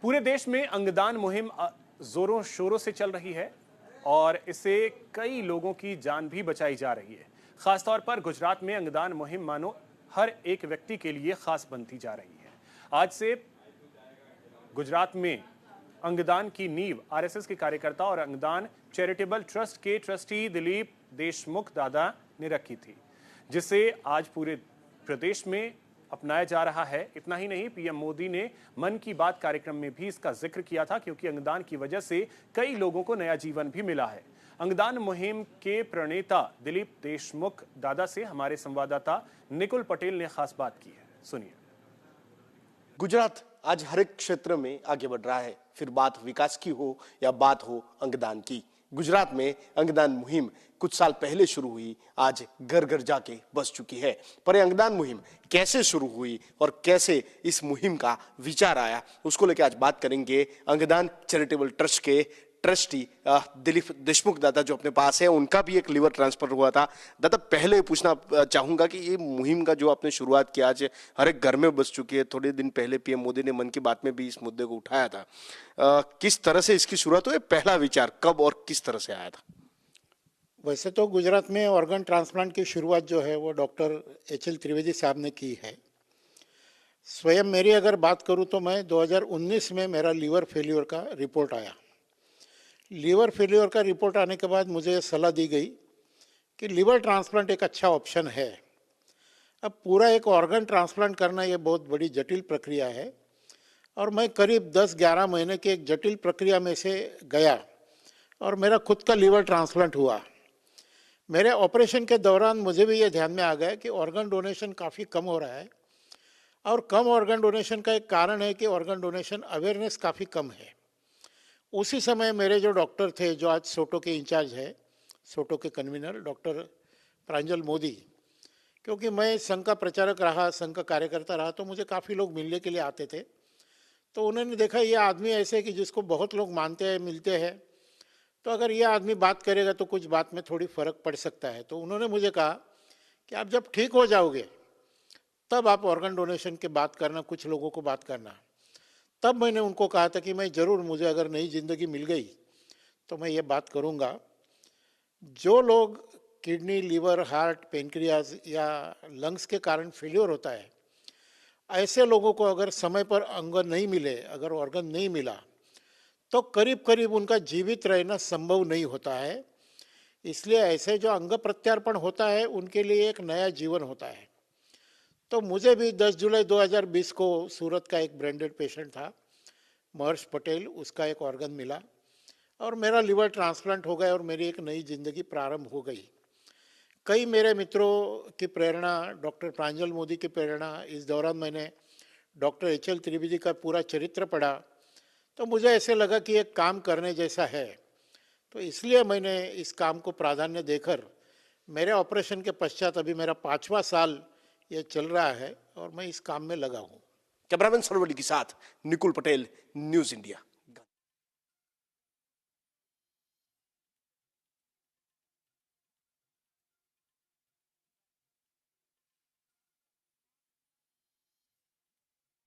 पूरे देश में अंगदान मुहिम जोरों शोरों से चल रही है और इससे कई लोगों की जान भी बचाई जा रही है। खासतौर पर गुजरात में अंगदान मुहिम मानो हर एक व्यक्ति के लिए खास बनती जा रही है। आज से गुजरात में अंगदान की नींव आरएसएस के कार्यकर्ता और अंगदान चैरिटेबल ट्रस्ट के ट्रस्टी दिलीप देशमुख दादा ने रखी थी, जिसे आज पूरे प्रदेश में अपनाया जा रहा है। इतना ही नहीं, पीएम मोदी ने मन की बात कार्यक्रम में भी इसका जिक्र किया था, क्योंकि अंगदान की वजह से कई लोगों को नया जीवन भी मिला है। अंगदान मुहिम के प्रणेता दिलीप देशमुख दादा से हमारे संवाददाता निकुल पटेल ने खास बात की है, सुनिए। गुजरात आज हर एक क्षेत्र में आगे बढ़ रहा है, फिर बात विकास की हो या बात हो अंगदान की। गुजरात में अंगदान मुहिम कुछ साल पहले शुरू हुई, आज घर घर जाके बस चुकी है। पर ये अंगदान मुहिम कैसे शुरू हुई और कैसे इस मुहिम का विचार आया, उसको लेकर आज बात करेंगे अंगदान चैरिटेबल ट्रस्ट के ट्रस्टी दिलीप देशमुख दादा जो अपने पास है। उनका भी एक लीवर ट्रांसफर हुआ था। दादा, पहले पूछना चाहूंगा कि ये मुहिम का जो आपने शुरुआत किया, आज हर एक घर में बस चुकी है। थोड़े दिन पहले पीएम मोदी ने मन की बात में भी इस मुद्दे को उठाया था। किस तरह से इसकी शुरुआत हुई, पहला विचार कब और किस तरह से आया था? वैसे तो गुजरात में ऑर्गन ट्रांसप्लांट की शुरुआत जो है वो डॉक्टर एच.एल. त्रिवेदी साहब ने की है। स्वयं मेरी अगर बात करूं तो मैं 2019 में मेरा लीवर फेल्योर का रिपोर्ट आया। लीवर फेल्योर का रिपोर्ट आने के बाद मुझे सलाह दी गई कि लीवर ट्रांसप्लांट एक अच्छा ऑप्शन है। अब पूरा एक ऑर्गन ट्रांसप्लांट करना ये बहुत बड़ी जटिल प्रक्रिया है और मैं करीब 10-11 महीने की एक जटिल प्रक्रिया में से गया और मेरा खुद का लीवर ट्रांसप्लांट हुआ। मेरे ऑपरेशन के दौरान मुझे भी ये ध्यान में आ गया कि ऑर्गन डोनेशन काफ़ी कम हो रहा है और कम ऑर्गन डोनेशन का एक कारण है कि ऑर्गन डोनेशन अवेयरनेस काफ़ी कम है। उसी समय मेरे जो डॉक्टर थे, जो आज सोटो के इंचार्ज है, सोटो के कन्वीनर डॉक्टर प्रांजल मोदी, क्योंकि मैं संघ का प्रचारक रहा, संघ का कार्यकर्ता रहा, तो मुझे काफ़ी लोग मिलने के लिए आते थे। तो उन्होंने देखा ये आदमी ऐसे है कि जिसको बहुत लोग मानते हैं, मिलते हैं, तो अगर ये आदमी बात करेगा तो कुछ बात में थोड़ी फ़र्क पड़ सकता है। तो उन्होंने मुझे कहा कि आप जब ठीक हो जाओगे तब आप ऑर्गन डोनेशन की बात करना, कुछ लोगों को बात करना। तब मैंने उनको कहा था कि मैं ज़रूर, मुझे अगर नई ज़िंदगी मिल गई तो मैं ये बात करूँगा। जो लोग किडनी, लीवर, हार्ट, पेनक्रियाज या लंग्स के कारण फेल्योर होता है, ऐसे लोगों को अगर समय पर अंग नहीं मिले, अगर ऑर्गन नहीं मिला, तो करीब करीब उनका जीवित रहना संभव नहीं होता है। इसलिए ऐसे जो अंग प्रत्यार्पण होता है उनके लिए एक नया जीवन होता है। तो मुझे भी 10 जुलाई 2020 को सूरत का एक ब्रेंडेड पेशेंट था, महर्ष पटेल, उसका एक ऑर्गन मिला और मेरा लीवर ट्रांसप्लांट हो गया और मेरी एक नई जिंदगी प्रारंभ हो गई। कई मेरे मित्रों की प्रेरणा, डॉक्टर प्रांजल मोदी की प्रेरणा, इस दौरान मैंने डॉक्टर एच.एल. त्रिवेदी का पूरा चरित्र पढ़ा, तो मुझे ऐसे लगा कि एक काम करने जैसा है। तो इसलिए मैंने इस काम को प्राधान्य देकर, मेरे ऑपरेशन के पश्चात अभी मेरा 5वां साल ये चल रहा है और मैं इस काम में लगा हूँ। कैमरामैन सरवली के साथ निकुल पटेल, न्यूज़ इंडिया।